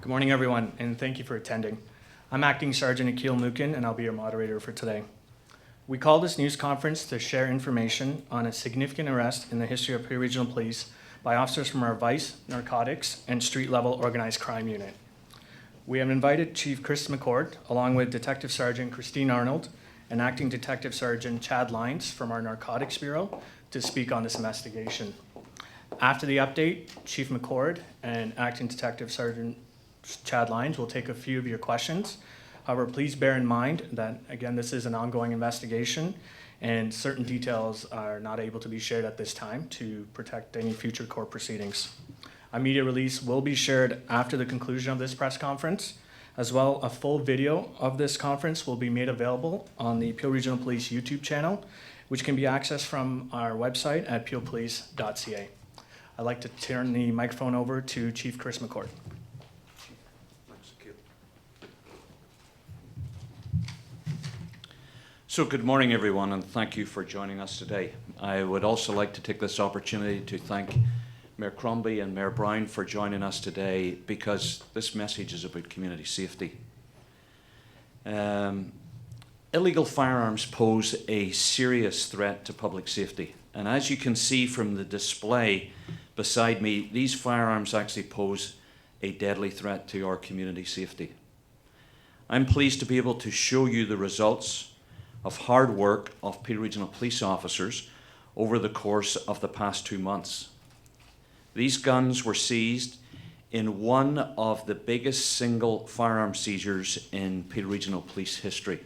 Good morning, everyone, and thank you for attending. I'm Acting Sergeant Akil Mukin, and I'll be your moderator for today. We call this news conference to share information on a significant arrest in the history of Peel Regional Police by officers from our Vice, Narcotics, and street-level organized crime unit. We have invited Chief Chris McCord, along with Detective Sergeant Christine Arnold and Acting Detective Sergeant Chad Lyons from our Narcotics Bureau to speak on this investigation. After the update, Chief McCord and Acting Detective Sergeant Chad Lyons will take a few of your questions. However, please bear in mind that, again, this is an ongoing investigation and certain details are not able to be shared at this time to protect any future court proceedings. A media release will be shared after the conclusion of this press conference. As well, a full video of this conference will be made available on the Peel Regional Police YouTube channel, which can be accessed from our website at peelpolice.ca. I'd like to turn the microphone over to Chief Chris McCord. So good morning, everyone, and thank you for joining us today. I would also like to take this opportunity to thank Mayor Crombie and Mayor Brown for joining us today, because this message is about community safety. Illegal firearms pose a serious threat to public safety, and as you can see from the display beside me, these firearms actually pose a deadly threat to our community safety. I'm pleased to be able to show you the results of hard work of Peel Regional Police officers over the course of the past 2 months. These guns were seized in one of the biggest single firearm seizures in Peel Regional Police history.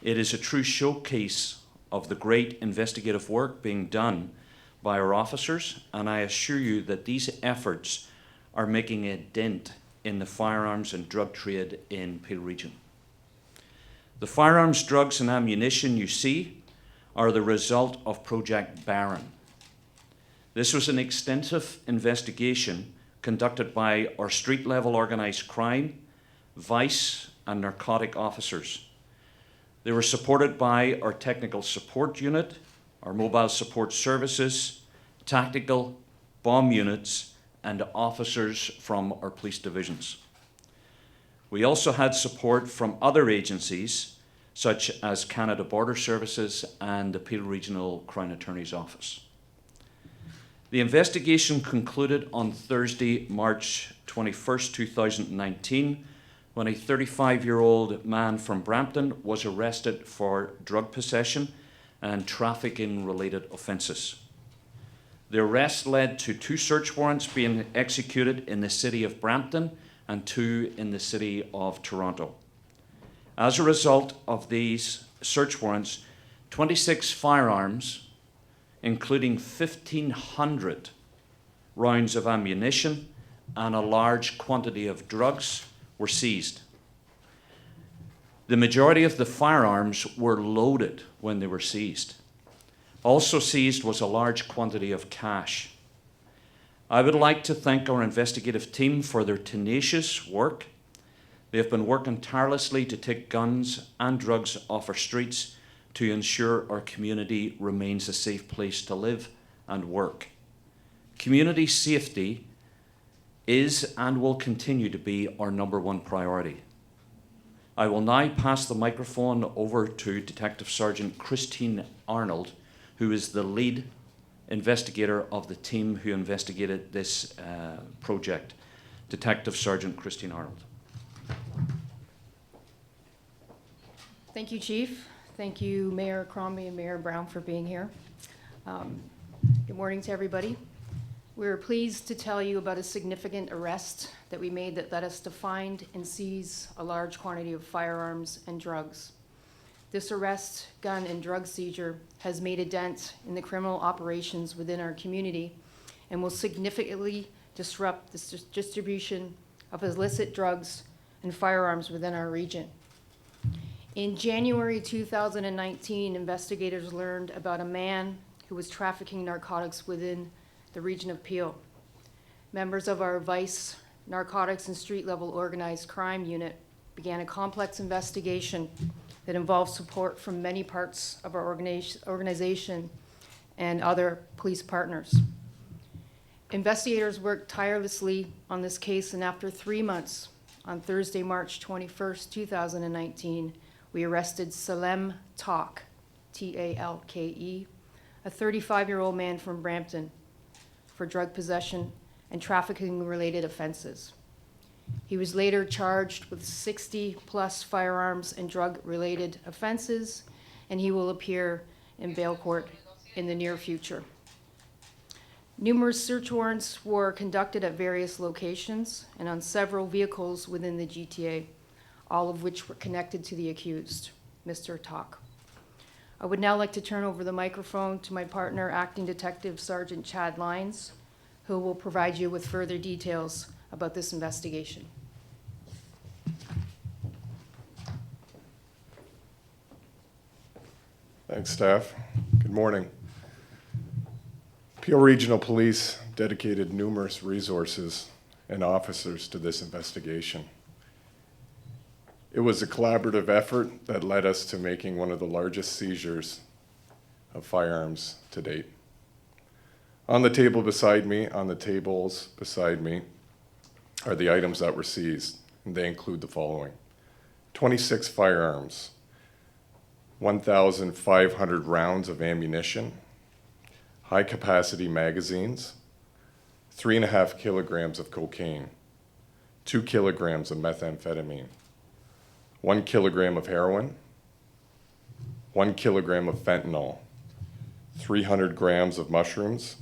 It is a true showcase of the great investigative work being done by our officers, and I assure you that these efforts are making a dent in the firearms and drug trade in Peel Region. The firearms, drugs, and ammunition you see are the result of Project Baron. This was an extensive investigation conducted by our street-level organised crime, vice, and narcotic officers. They were supported by our technical support unit, our mobile support services, tactical, bomb units, and officers from our police divisions. We also had support from other agencies, such as Canada Border Services and the Peel Regional Crown Attorney's Office. The investigation concluded on Thursday, March 21st, 2019, when a 35-year-old man from Brampton was arrested for drug possession and trafficking-related offences. The arrest led to 2 search warrants being executed in the city of Brampton and 2 in the city of Toronto. As a result of these search warrants, 26 firearms, including 1,500 rounds of ammunition and a large quantity of drugs, were seized. The majority of the firearms were loaded when they were seized. Also seized was a large quantity of cash. I would like to thank our investigative team for their tenacious work. They have been working tirelessly to take guns and drugs off our streets to ensure our community remains a safe place to live and work. Community safety is and will continue to be our #1 priority. I will now pass the microphone over to Detective Sergeant Christine Arnold, who is the lead investigator of the team who investigated this project. Detective Sergeant Christine Arnold. Thank you, Chief. Thank you, Mayor Crombie and Mayor Brown, for being here. Good morning to everybody. We're pleased to tell you about a significant arrest that we made that led us to find and seize a large quantity of firearms and drugs. This arrest, gun, and drug seizure has made a dent in the criminal operations within our community and will significantly disrupt the distribution of illicit drugs and firearms within our region. In January 2019, investigators learned about a man who was trafficking narcotics within the region of Peel. Members of our Vice, Narcotics, and street-level organized crime unit began a complex investigation that involved support from many parts of our organization and other police partners. Investigators worked tirelessly on this case, and after 3 months, on Thursday, March 21st, 2019, we arrested Salem Talke, T-A-L-K-E, a 35-year-old man from Brampton, for drug possession and trafficking-related offenses. He was later charged with 60-plus firearms and drug-related offenses, and he will appear in bail court in the near future. Numerous search warrants were conducted at various locations and on several vehicles within the GTA, all of which were connected to the accused, Mr. Talke. I would now like to turn over the microphone to my partner, Acting Detective Sergeant Chad Lyons, who will provide you with further details about this investigation. Thanks, staff. Good morning. Peel Regional Police dedicated numerous resources and officers to this investigation. It was a collaborative effort that led us to making one of the largest seizures of firearms to date. On the tables beside me, are the items that were seized, and they include the following: 26 firearms, 1,500 rounds of ammunition, high-capacity magazines, 3.5 kilograms of cocaine, 2 kilograms of methamphetamine, 1 kilogram of heroin, 1 kilogram of fentanyl, 300 grams of mushrooms,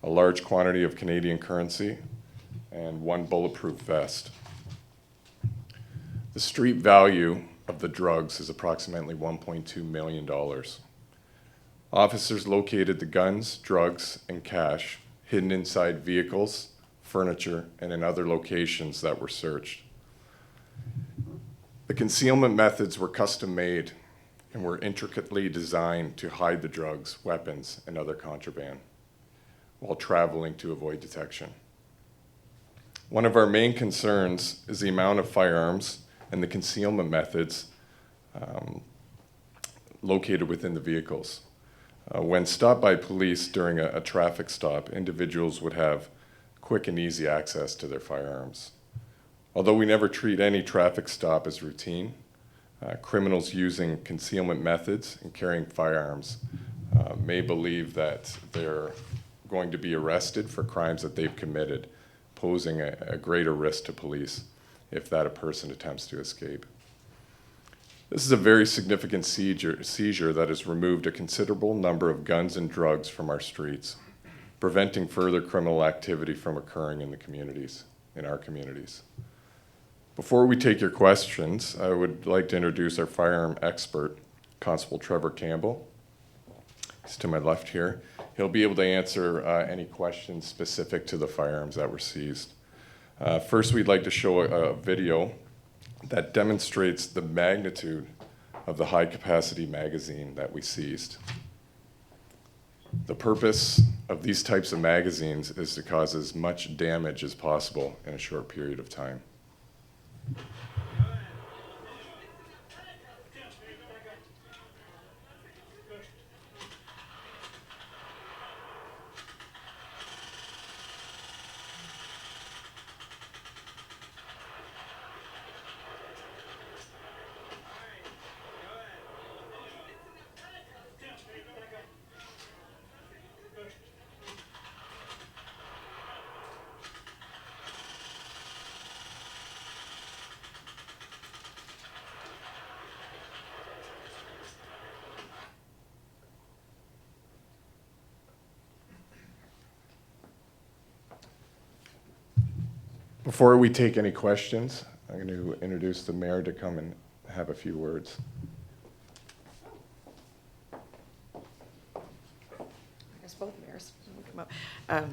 a large quantity of Canadian currency, and 1 bulletproof vest. The street value of the drugs is approximately $1.2 million. Officers located the guns, drugs, and cash hidden inside vehicles, furniture, and in other locations that were searched. The concealment methods were custom made and were intricately designed to hide the drugs, weapons, and other contraband while traveling to avoid detection. One of our main concerns is the amount of firearms and the concealment methods located within the vehicles. When stopped by police during a traffic stop, individuals would have quick and easy access to their firearms. Although we never treat any traffic stop as routine, criminals using concealment methods and carrying firearms may believe that they're going to be arrested for crimes that they've committed, posing a greater risk to police if that a person attempts to escape. This is a very significant seizure that has removed a considerable number of guns and drugs from our streets, preventing further criminal activity from occurring in our communities. Before we take your questions, I would like to introduce our firearm expert, Constable Trevor Campbell. He's to my left here. He'll be able to answer any questions specific to the firearms that were seized. First, we'd like to show a video that demonstrates the magnitude of the high-capacity magazine that we seized. The purpose of these types of magazines is to cause as much damage as possible in a short period of time. Before we take any questions, I'm going to introduce the mayor to come and have a few words. I guess both mayors will come up.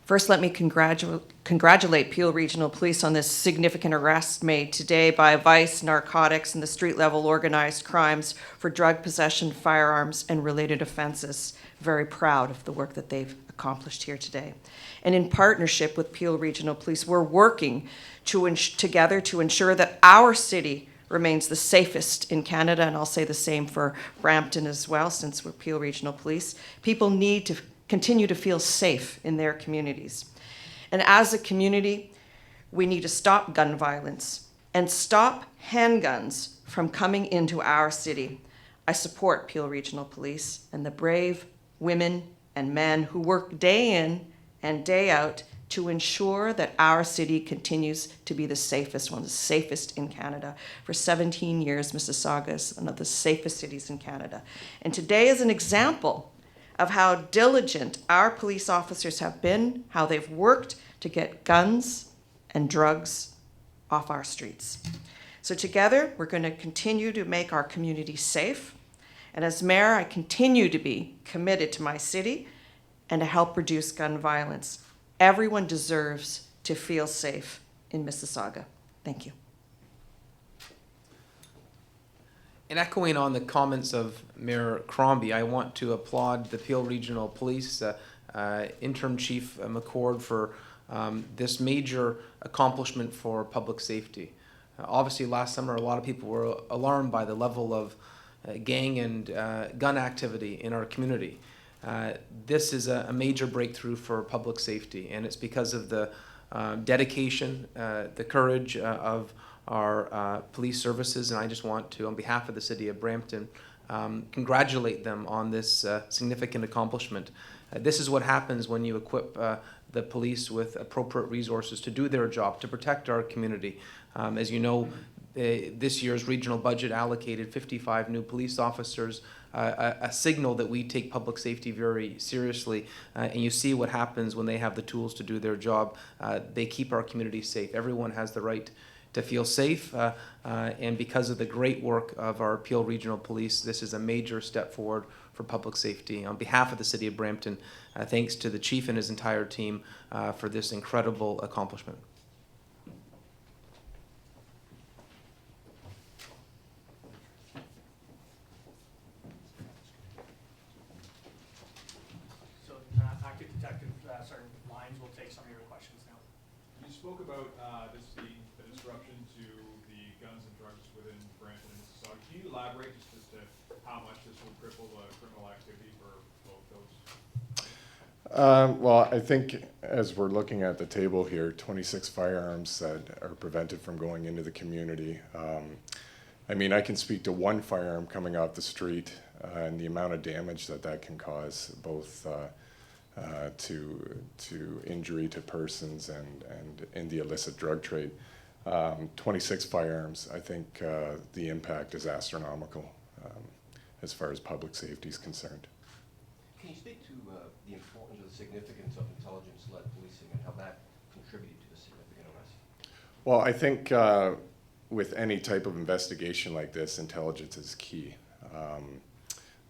First, let me congratulate Peel Regional Police on this significant arrest made today by Vice, Narcotics, and the street-level organized crimes for drug possession, firearms, and related offenses. Very proud of the work that they've accomplished here today. And in partnership with Peel Regional Police, we're working together to ensure that our city remains the safest in Canada, and I'll say the same for Brampton as well, since we're Peel Regional Police. People need to continue to feel safe in their communities. And as a community, we need to stop gun violence and stop handguns from coming into our city. I support Peel Regional Police and the brave women and men who work day in and day out to ensure that our city continues to be the safest one, the safest in Canada. For 17 years, Mississauga is one of the safest cities in Canada. And today is an example of how diligent our police officers have been, how they've worked to get guns and drugs off our streets. So together, we're going to continue to make our community safe. And as mayor, I continue to be committed to my city and to help reduce gun violence. Everyone deserves to feel safe in Mississauga. Thank you. And echoing on the comments of Mayor Crombie, I want to applaud the Peel Regional Police, Interim Chief McCord, for this major accomplishment for public safety. Obviously, last summer, a lot of people were alarmed by the level of gang and gun activity in our community. This is a major breakthrough for public safety, and it's because of the dedication, the courage of our police services, and I just want to, on behalf of the city of Brampton, congratulate them on this significant accomplishment. This is what happens when you equip the police with appropriate resources to do their job, to protect our community. As you know, this year's regional budget allocated 55 new police officers, a signal that we take public safety very seriously. And you see what happens when they have the tools to do their job. They keep our community safe. Everyone has the right to feel safe, and because of the great work of our Peel Regional Police, this is a major step forward for public safety. On behalf of the city of Brampton, thanks to the chief and his entire team for this incredible accomplishment. So, active detective Sergeant Lyons will take some of your questions now. You spoke about the disruption to the guns and drugs within Brampton and Mississauga. Can you elaborate just as to how much this will cripple the criminal activity for both those? Well, I think as we're looking at the table here, 26 firearms that are prevented from going into the community. I mean, I can speak to one firearm coming off the street and the amount of damage that that can cause, both to injury to persons and in the illicit drug trade. 26 firearms, I think the impact is astronomical as far as public safety is concerned. Can you speak to the importance or the significance of intelligence-led policing and how that contributed to the significant arrest? Well, I think with any type of investigation like this, intelligence is key.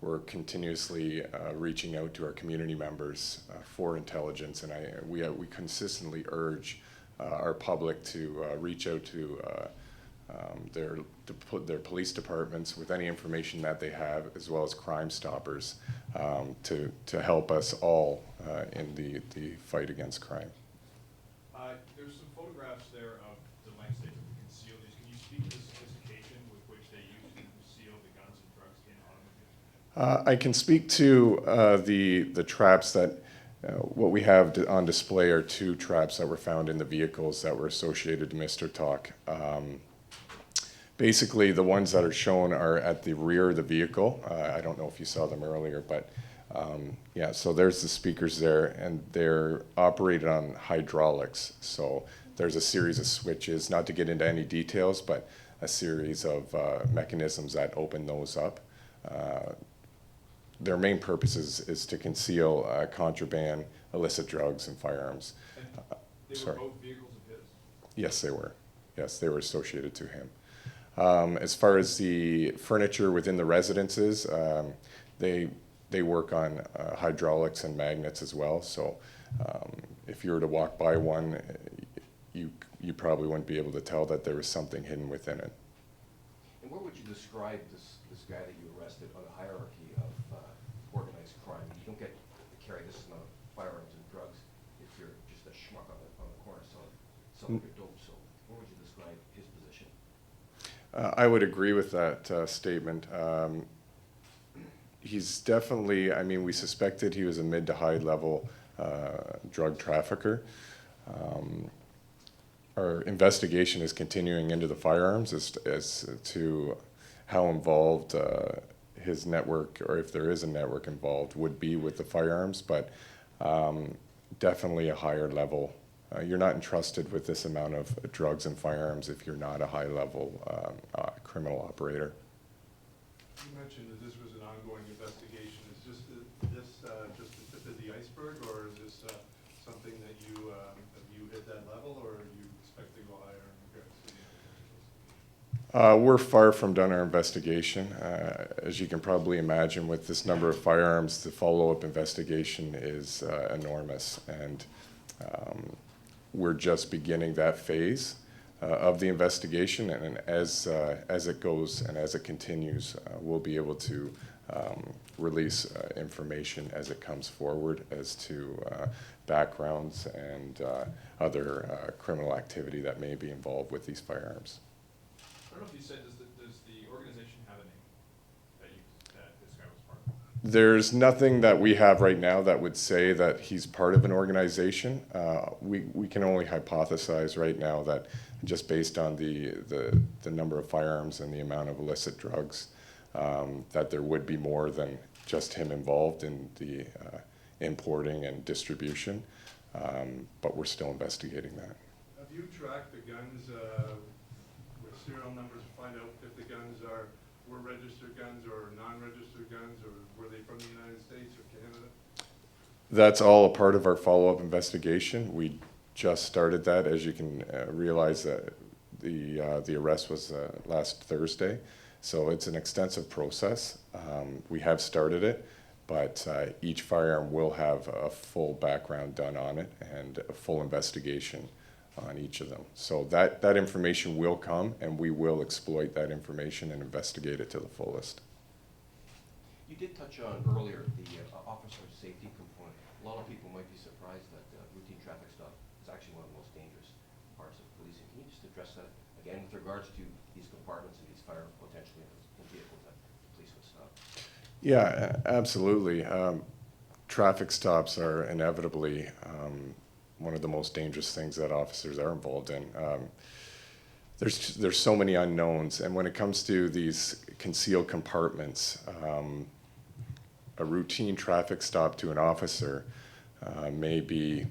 We're continuously reaching out to our community members for intelligence, and we consistently urge our public to reach out to their police departments with any information that they have, as well as Crime Stoppers, to help us all in the fight against crime. There's some photographs there of the lengths they took to conceal these. Can you speak to the sophistication with which they used to conceal the guns and drugs in automobiles? I can speak to the traps that what we have on display are two traps that were found in the vehicles that were associated to Mr. Talk. Basically, the ones that are shown are at the rear of the vehicle. I don't know if you saw them earlier, but yeah, so there's the speakers there, and they're operated on hydraulics. So there's a series of switches, not to get into any details, but a series of mechanisms that open those up. Their main purpose is to conceal contraband, illicit drugs, and firearms. They were both vehicles of his? Yes, they were. Yes, they were associated to him. As far as the furniture within the residences, they work on hydraulics and magnets as well. So if you were to walk by one, you probably wouldn't be able to tell that there was something hidden within it. And where would you describe this guy that you arrested on the hierarchy of organized crime? You don't get to carry this amount of firearms and drugs if you're just a schmuck on the corner selling your dope. So where would you describe his position? I would agree with that statement. he's definitely, I mean, we suspected he was a mid to high level drug trafficker. Our investigation is continuing into the firearms as to how involved his network, or if there is a network involved, would be with the firearms, but definitely a higher level. You're not entrusted with this amount of drugs and firearms if you're not a high level criminal operator. You mentioned that this was an ongoing investigation. Is this just the tip of the iceberg, or is this something that you have you hit that level, or you expect to go higher in regards to the investigation? We're far from done our investigation. As you can probably imagine, with this number of firearms, the follow-up investigation is enormous, and we're just beginning that phase of the investigation. And as it goes and as it continues, we'll be able to release information as it comes forward as to backgrounds and other criminal activity that may be involved with these firearms. I don't know if you said, does the organization have a name that this guy was part of? There's nothing that we have right now that would say that he's part of an organization. We can only hypothesize right now that just based on the number of firearms and the amount of illicit drugs, that there would be more than just him involved in the importing and distribution, but we're still investigating that. Have you tracked the guns with serial numbers to find out if the guns were registered guns or non-registered guns, or were they from the United States or Canada? That's all a part of our follow-up investigation. We just started that. As you can realize, that the arrest was last Thursday, so it's an extensive process. We have started it, but each firearm will have a full background done on it and a full investigation on each of them. So that information will come, and we will exploit that information and investigate it to the fullest. You did touch on earlier the officer safety component. A lot of people might be surprised that routine traffic stop is actually one of the most dangerous parts of policing. Can you just address that again with regards to these compartments and these firearms potentially in vehicles that the police would stop? Yeah, absolutely. Traffic stops are inevitably one of the most dangerous things that officers are involved in. There's so many unknowns, and when it comes to these concealed compartments, a routine traffic stop to an officer may be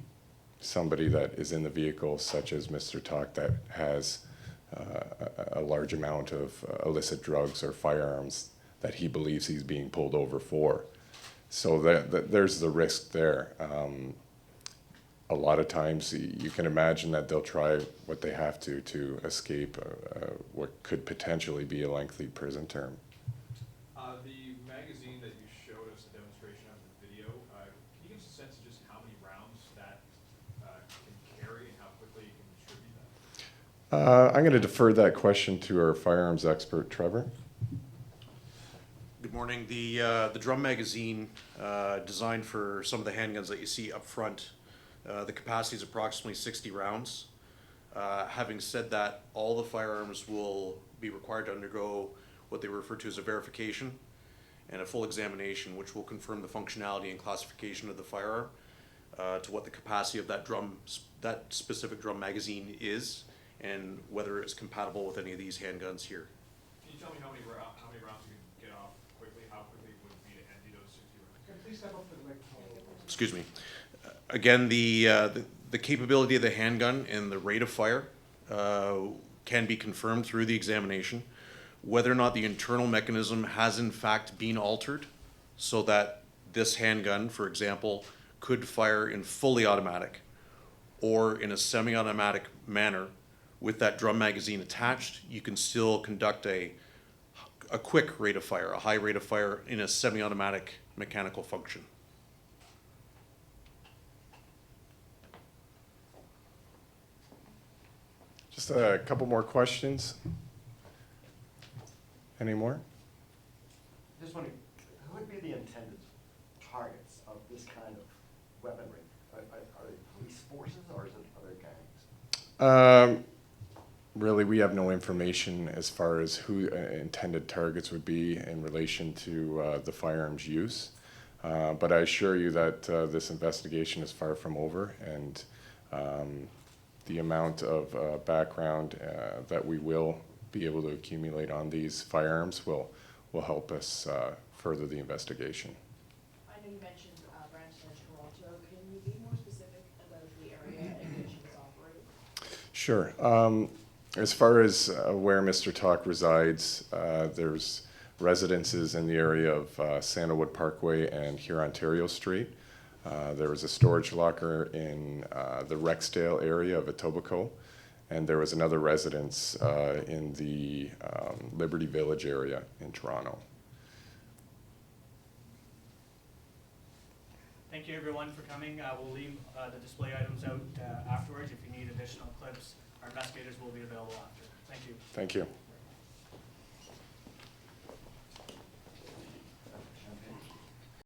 somebody that is in the vehicle, such as Mr. Talke, that has a large amount of illicit drugs or firearms that he believes he's being pulled over for. So that there's the risk there. A lot of times you can imagine that they'll try what they have to escape what could potentially be a lengthy prison term. The magazine that you showed us a demonstration of in the video, can you give us a sense of just how many rounds that can carry and how quickly you can distribute that? I'm going to defer that question to our firearms expert, Trevor. Good morning. The drum magazine designed for some of the handguns that you see up front, the capacity is approximately 60 rounds. Having said that, all the firearms will be required to undergo what they refer to as a verification and a full examination, which will confirm the functionality and classification of the firearm to what the capacity of that specific drum magazine is, and whether it's compatible with any of these handguns here. Can you tell me how many rounds you can get off quickly? How quickly would it be to empty those 60 rounds? Can you please step up to the microphone? Excuse me. Again, the capability of the handgun and the rate of fire can be confirmed through the examination. Whether or not the internal mechanism has in fact been altered so that this handgun, for example, could fire in fully automatic or in a semi-automatic manner with that drum magazine attached, you can still conduct a quick rate of fire, a high rate of fire in a semi-automatic mechanical function. Just a couple more questions. Any more? Just wondering, who would be the intended targets of this kind of weaponry? Are they police forces, or is it other gangs? Really, we have no information as far as who intended targets would be in relation to the firearms use. But I assure you that this investigation is far from over, and the amount of background that we will be able to accumulate on these firearms will help us further the investigation. I know you mentioned Brampton and Toronto. Can you be more specific about the area in which it is operating? Sure. As far as where Mr. Talk resides, there's residences in the area of Sandalwood Parkway and Hurontario Street. There was a storage locker in the Rexdale area of Etobicoke, and there was another residence in the Liberty Village area in Toronto. Thank you everyone for coming. We'll leave the display items out afterwards. If you need additional clips, our investigators will be available after. Thank you. Thank you.